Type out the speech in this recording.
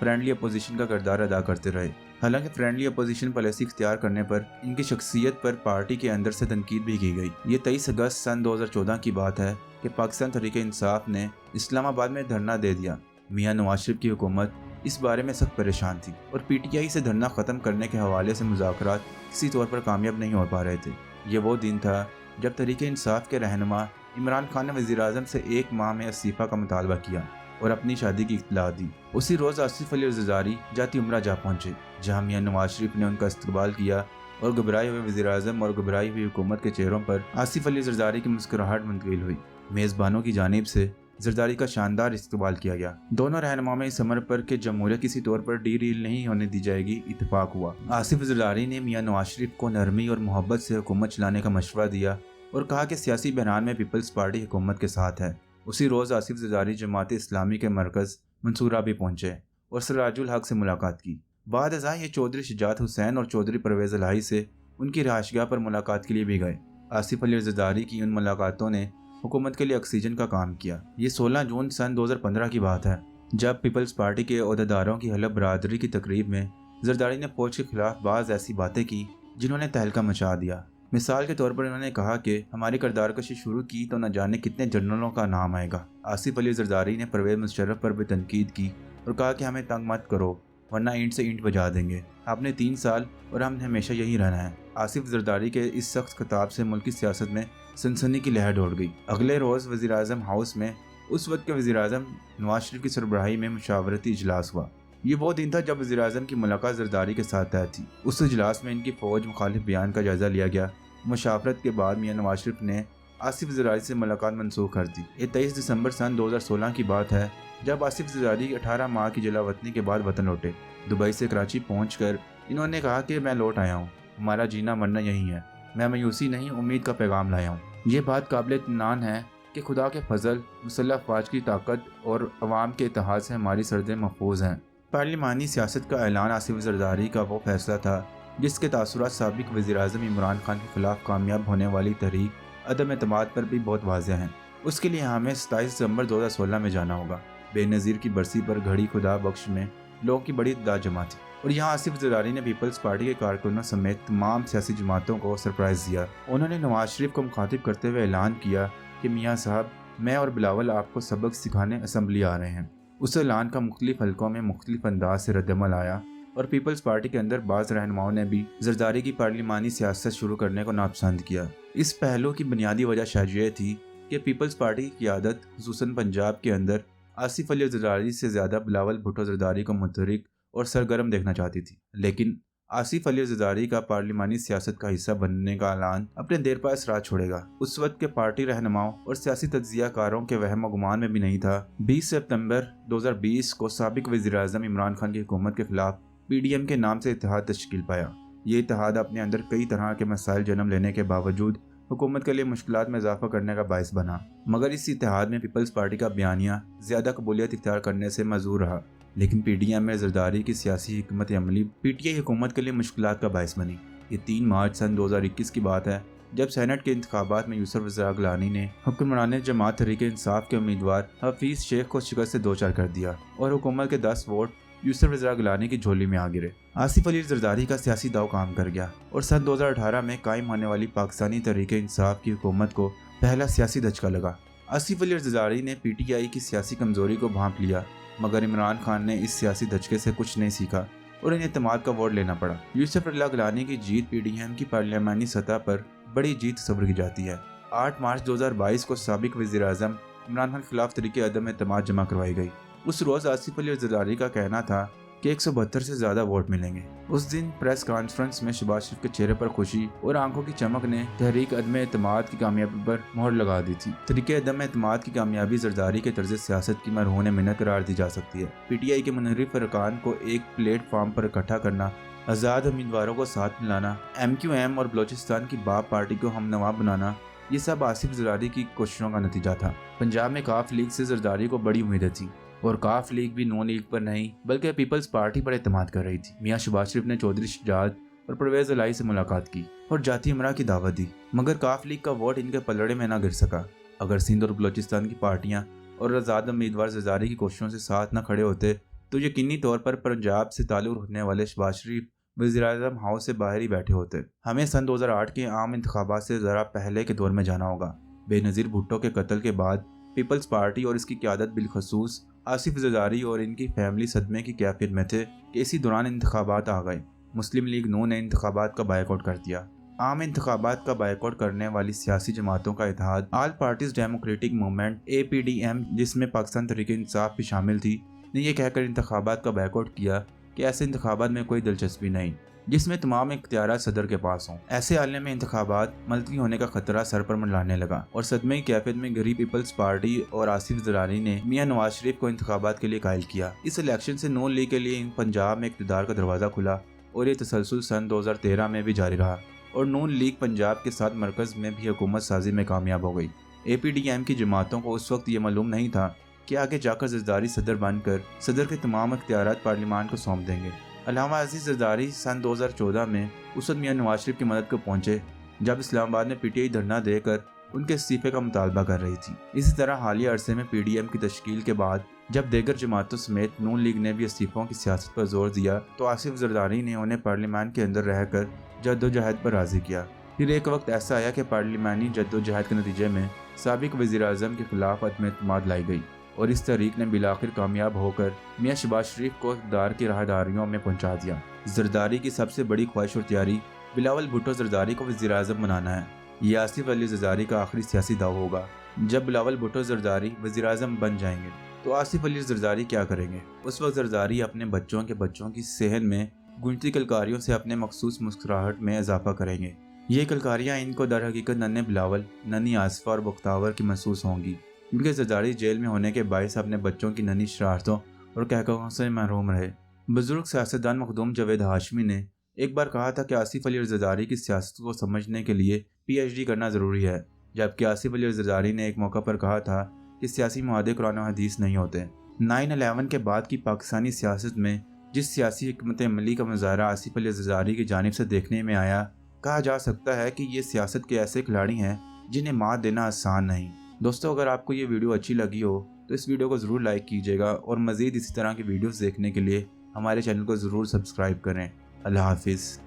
Friendly opposition کا کردار ادا کرتے رہے۔ حالانکہ فرینڈلی اپوزیشن پالیسی اختیار کرنے پر ان کی شخصیت پر پارٹی کے اندر سے تنقید بھی کی گئی۔ یہ 23 اگست سن 2014 کی بات ہے کہ پاکستان تحریک انصاف نے اسلام آباد میں دھرنا دے دیا۔ میاں نواز شریف کی حکومت اس بارے میں سخت پریشان تھی اور پی ٹی آئی سے دھرنا ختم کرنے کے حوالے سے مذاکرات کسی طور پر کامیاب نہیں ہو پا رہے تھے۔ یہ وہ دن تھا جب تحریک انصاف کے رہنما عمران خان نے وزیر اعظم سے 1 ماہ میں استعفیٰ کا مطالبہ کیا اور اپنی شادی کی اطلاع دی۔ اسی روز آصف علی زرداری جاتی عمرہ جا پہنچے، جہاں میاں نواز شریف نے ان کا استقبال کیا اور گھبرائے ہوئے وزیر اعظم اور گھبرائی ہوئی حکومت کے چہروں پر آصف علی زرداری کی مسکراہٹ منتقل ہوئی۔ میزبانوں کی جانب سے زرداری کا شاندار استقبال کیا گیا۔ دونوں رہنماؤں میں اس امر پر کہ جمہوریت کسی طور پر ڈی ریل نہیں ہونے دی جائے گی اتفاق ہوا۔ آصف زرداری نے میاں نواز شریف کو نرمی اور محبت سے حکومت چلانے کا مشورہ دیا اور کہا کہ سیاسی بحران میں پیپلز پارٹی حکومت کے ساتھ ہے۔ اسی روز آصف زرداری جماعت اسلامی کے مرکز منصورہ بھی پہنچے اور سراج الحق سے ملاقات کی۔ بعد ازاں یہ چودھری شجاعت حسین اور چودھری پرویز الہی سے ان کی رہائش گاہ پر ملاقات کے لیے بھی گئے۔ آصف علی زرداری کی ان ملاقاتوں نے حکومت کے لیے آکسیجن کا کام کیا۔ یہ 16 جون سن 2015 کی بات ہے، جب پیپلز پارٹی کے عہدیداروں کی حلب برادری کی تقریب میں زرداری نے فوج کے خلاف بعض ایسی باتیں کی جنہوں نے تہلکہ مچا دیا۔ مثال کے طور پر انہوں نے کہا کہ ہماری کردار کشی شروع کی تو نہ جانے کتنے جنرلوں کا نام آئے گا۔ آصف علی زرداری نے پرویز مشرف پر بھی تنقید کی اور کہا کہ ہمیں تنگ مت کرو ورنہ اینٹ سے اینٹ بجا دیں گے، آپ نے 3 سال اور ہم نے ہمیشہ یہی رہنا ہے۔ آصف زرداری کے اس سخت خطاب سے ملکی سیاست میں سنسنی کی لہر دوڑ گئی۔ اگلے روز وزیر اعظم ہاؤس میں اس وقت کے وزیر اعظم نواز شریف کی سربراہی میں مشاورتی اجلاس ہوا۔ یہ وہ دن تھا جب وزیر اعظم کی ملاقات زرداری کے ساتھ طے تھی۔ اس اجلاس میں ان کی فوج مخالف بیان کا جائزہ لیا گیا۔ مشاورت کے بعد میاں نواز شریف نے آصف زرداری سے ملاقات منسوخ کر دی۔ یہ 23 دسمبر سن 2016 کی بات ہے، جب آصف زرداری 18 ماہ کی جلا وطنی کے بعد وطن لوٹے۔ دبئی سے کراچی پہنچ کر انہوں نے کہا کہ میں لوٹ آیا ہوں، ہمارا جینا مرنا یہی ہے، میں مایوسی نہیں امید کا پیغام لایا ہوں۔ یہ بات قابل اطمینان ہے کہ خدا کے فضل، مسلح افواج کی طاقت اور عوام کے اتحاد سے ہماری سرحدیں محفوظ ہیں۔ پارلیمانی سیاست کا اعلان آصف زرداری کا وہ فیصلہ تھا جس کے تاثرات سابق وزیر اعظم عمران خان کے خلاف کامیاب ہونے والی تحریک عدم اعتماد پر بھی بہت واضح ہیں۔ اس کے لیے ہمیں 27 دسمبر 2016 میں جانا ہوگا۔ بے نظیر کی برسی پر گھڑی خدا بخش میں لوگوں کی بڑی تعداد جمع تھی اور یہاں آصف زرداری نے پیپلز پارٹی کے کارکنوں سمیت تمام سیاسی جماعتوں کو سرپرائز دیا۔ انہوں نے نواز شریف کو مخاطب کرتے ہوئے اعلان کیا کہ میاں صاحب، میں اور بلاول آپ کو سبق سکھانے اسمبلی آ رہے ہیں۔ اس اعلان کا مختلف حلقوں میں مختلف انداز سے رد عمل آیا اور پیپلز پارٹی کے اندر بعض رہنماؤں نے بھی زرداری کی پارلیمانی سیاست شروع کرنے کو ناپسند کیا۔ اس پہلو کی بنیادی وجہ شاید یہ تھی کہ پیپلز پارٹی کی قیادت خصوصاً پنجاب کے اندر آصف علی زرداری سے زیادہ بلاول بھٹو زرداری کو متحرک اور سرگرم دیکھنا چاہتی تھی۔ لیکن آصف علی زرداری کا پارلیمانی سیاست کا حصہ بننے کا اعلان اپنے دیر پا اثرات چھوڑے گا۔ اس وقت کے پارٹی رہنماؤں اور سیاسی تجزیہ کاروں کے وہم و گمان میں بھی نہیں تھا۔ 20 سپتمبر 2020 کو سابق وزیر اعظم عمران خان کی حکومت کے خلاف پی ڈی ایم کے نام سے اتحاد تشکیل پایا۔ یہ اتحاد اپنے اندر کئی طرح کے مسائل جنم لینے کے باوجود حکومت کے لیے مشکلات میں اضافہ کرنے کا باعث بنا، مگر اس اتحاد میں پیپلز پارٹی کا بیانیہ زیادہ قبولیت اختیار کرنے سے معذور رہا۔ لیکن پی ڈی ایم میں زرداری کی سیاسی حکمت عملی پی ٹی آئی حکومت کے لیے مشکلات کا باعث بنی۔ یہ 3 مارچ سن 2021 کی بات ہے، جب سینٹ کے انتخابات میں یوسف رضا گیلانی نے حکمران جماعت تحریک انصاف کے امیدوار حفیظ شیخ کو شکست سے دوچار کر دیا اور حکومت کے 10 ووٹ یوسف رضا گیلانی کی جھولی میں آ گرے۔ آصف علی زرداری کا سیاسی داؤ کام کر گیا اور سن 2018 میں قائم ہونے والی پاکستانی تحریک انصاف کی حکومت کو پہلا سیاسی دھچکا لگا۔ آصف علی زرداری نے پی ٹی آئی کی سیاسی کمزوری کو بھانپ لیا، مگر عمران خان نے اس سیاسی دھچکے سے کچھ نہیں سیکھا اور انہیں اعتماد کا ووٹ لینا پڑا۔ یوسف رضا گیلانی کی جیت پی ڈی ایم کی پارلیمانی سطح پر بڑی جیت تصور کی جاتی ہے۔ 8 مارچ 2022 کو سابق وزیر اعظم عمران خان کے خلاف تحریک عدم اعتماد جمع کروائی گئی۔ اس روز آصف علی زرداری کا کہنا تھا کہ 172 سے زیادہ ووٹ ملیں گے۔ اس دن پریس کانفرنس میں شہباز شریف کے چہرے پر خوشی اور آنکھوں کی چمک نے تحریک عدم اعتماد کی کامیابی پر مہر لگا دی تھی۔ تحریک عدم اعتماد کی کامیابی زرداری کے طرز سیاست کی مرہون منت قرار دی جا سکتی ہے۔ پی ٹی آئی کے منحرف ارکان کو ایک پلیٹ فارم پر اکٹھا کرنا، آزاد امیدواروں کو ساتھ ملانا، ایم کیو ایم اور بلوچستان کی باب پارٹی کو ہم نوا بنانا، یہ سب آصف زرداری کی کوششوں کا نتیجہ تھا۔ پنجاب میں کاف لیگ سے زرداری کو بڑی امیدیں تھیں اور کاف لیگ بھی نون لیگ پر نہیں بلکہ پیپلز پارٹی پر اعتماد کر رہی تھی۔ میاں شہباز شریف نے چودھری شجاعت اور پرویز الہی سے ملاقات کی اور جاتی عمرہ کی دعوت دی، مگر کاف لیگ کا ووٹ ان کے پلڑے میں نہ گر سکا۔ اگر سندھ اور بلوچستان کی پارٹیاں اور آزاد امیدوار زرداری کی کوششوں سے ساتھ نہ کھڑے ہوتے تو یقینی طور پر پنجاب سے تعلق رکھنے والے شہباز شریف وزیراعظم ہاؤس سے باہر ہی بیٹھے ہوتے۔ ہمیں سن 2008 کے عام انتخابات سے ذرا پہلے کے دور میں جانا ہوگا۔ بے نظیر بھٹو کے قتل کے بعد پیپلز پارٹی اور اس کی قیادت بالخصوص آصف زرداری اور ان کی فیملی صدمے کی کیفیت میں تھے کہ اسی دوران انتخابات آ گئے۔ مسلم لیگ نون نے انتخابات کا بائیکاٹ کر دیا۔ عام انتخابات کا بائیکاٹ کرنے والی سیاسی جماعتوں کا اتحاد all parties democratic movement APDM، جس میں پاکستان تحریک انصاف بھی شامل تھی، نے یہ کہہ کر انتخابات کا بائیکاٹ کیا کہ ایسے انتخابات میں کوئی دلچسپی نہیں جس میں تمام اختیارات صدر کے پاس ہوں۔ ایسے عالم میں انتخابات ملتوی ہونے کا خطرہ سر پر منڈلانے لگا اور صدمے کی کیفیت میں گھری پیپلز پارٹی اور آصف زرداری نے میاں نواز شریف کو انتخابات کے لیے قائل کیا۔ اس الیکشن سے نون لیگ کے لیے پنجاب میں اقتدار کا دروازہ کھلا اور یہ تسلسل سن 2013 میں بھی جاری رہا اور نون لیگ پنجاب کے ساتھ مرکز میں بھی حکومت سازی میں کامیاب ہو گئی۔ APDM کی جماعتوں کو اس وقت یہ معلوم نہیں تھا کہ آگے جا کر زرداری صدر بن کر صدر کے تمام اختیارات پارلیمان کو سونپ دیں گے۔ علامہ عزیز زرداری سن 2014 میں اس وقت میاں نواز شریف کی مدد کو پہنچے جب اسلام آباد میں PTI دھرنا دے کر ان کے استعفے کا مطالبہ کر رہی تھی۔ اسی طرح حالیہ عرصے میں PDM کی تشکیل کے بعد جب دیگر جماعتوں سمیت نون لیگ نے بھی استعفوں کی سیاست پر زور دیا تو آصف زرداری نے انہیں پارلیمان کے اندر رہ کر جدوجہد پر راضی کیا۔ پھر ایک وقت ایسا آیا کہ پارلیمانی جدوجہد کے نتیجے میں سابق وزیر اعظم کے خلاف عدم اعتماد لائی گئی اور اس تحریک نے بالآخر کامیاب ہو کر میاں شہباز شریف کو اقتدار کی راہداریوں میں پہنچا دیا۔ زرداری کی سب سے بڑی خواہش اور تیاری بلاول بھٹو زرداری کو وزیر اعظم بنانا ہے۔ یہ آصف علی زرداری کا آخری سیاسی داؤ ہوگا۔ جب بلاول بھٹو زرداری وزیر اعظم بن جائیں گے تو آصف علی زرداری کیا کریں گے؟ اس وقت زرداری اپنے بچوں کی صحن میں گونجتی کلکاریوں سے اپنے مخصوص مسکراہٹ میں اضافہ کریں گے۔ یہ کلکاریاں ان کو در حقیقت ننھے بلاول، ننھی آصفہ اور بختاور کی محسوس ہوں گی، کیونکہ زرداری جیل میں ہونے کے باعث اپنے بچوں کی ننھی شرارتوں اور کہکہوں سے محروم رہے۔ بزرگ سیاستدان مخدوم جاوید ہاشمی نے ایک بار کہا تھا کہ آصف علی زرداری کی سیاست کو سمجھنے کے لیے PhD کرنا ضروری ہے، جبکہ آصف علی زرداری نے ایک موقع پر کہا تھا کہ سیاسی معاہدے قرآن و حدیث نہیں ہوتے۔ 9/11 کے بعد کی پاکستانی سیاست میں جس سیاسی حکمت عملی کا مظاہرہ آصف علی زرداری کی جانب سے دیکھنے میں آیا، کہا جا سکتا ہے کہ یہ سیاست کے ایسے کھلاڑی ہیں جنہیں مات دینا آسان نہیں۔ دوستو، اگر آپ کو یہ ویڈیو اچھی لگی ہو تو اس ویڈیو کو ضرور لائک کیجیے گا اور مزید اسی طرح کی ویڈیوز دیکھنے کے لیے ہمارے چینل کو ضرور سبسکرائب کریں۔ اللہ حافظ۔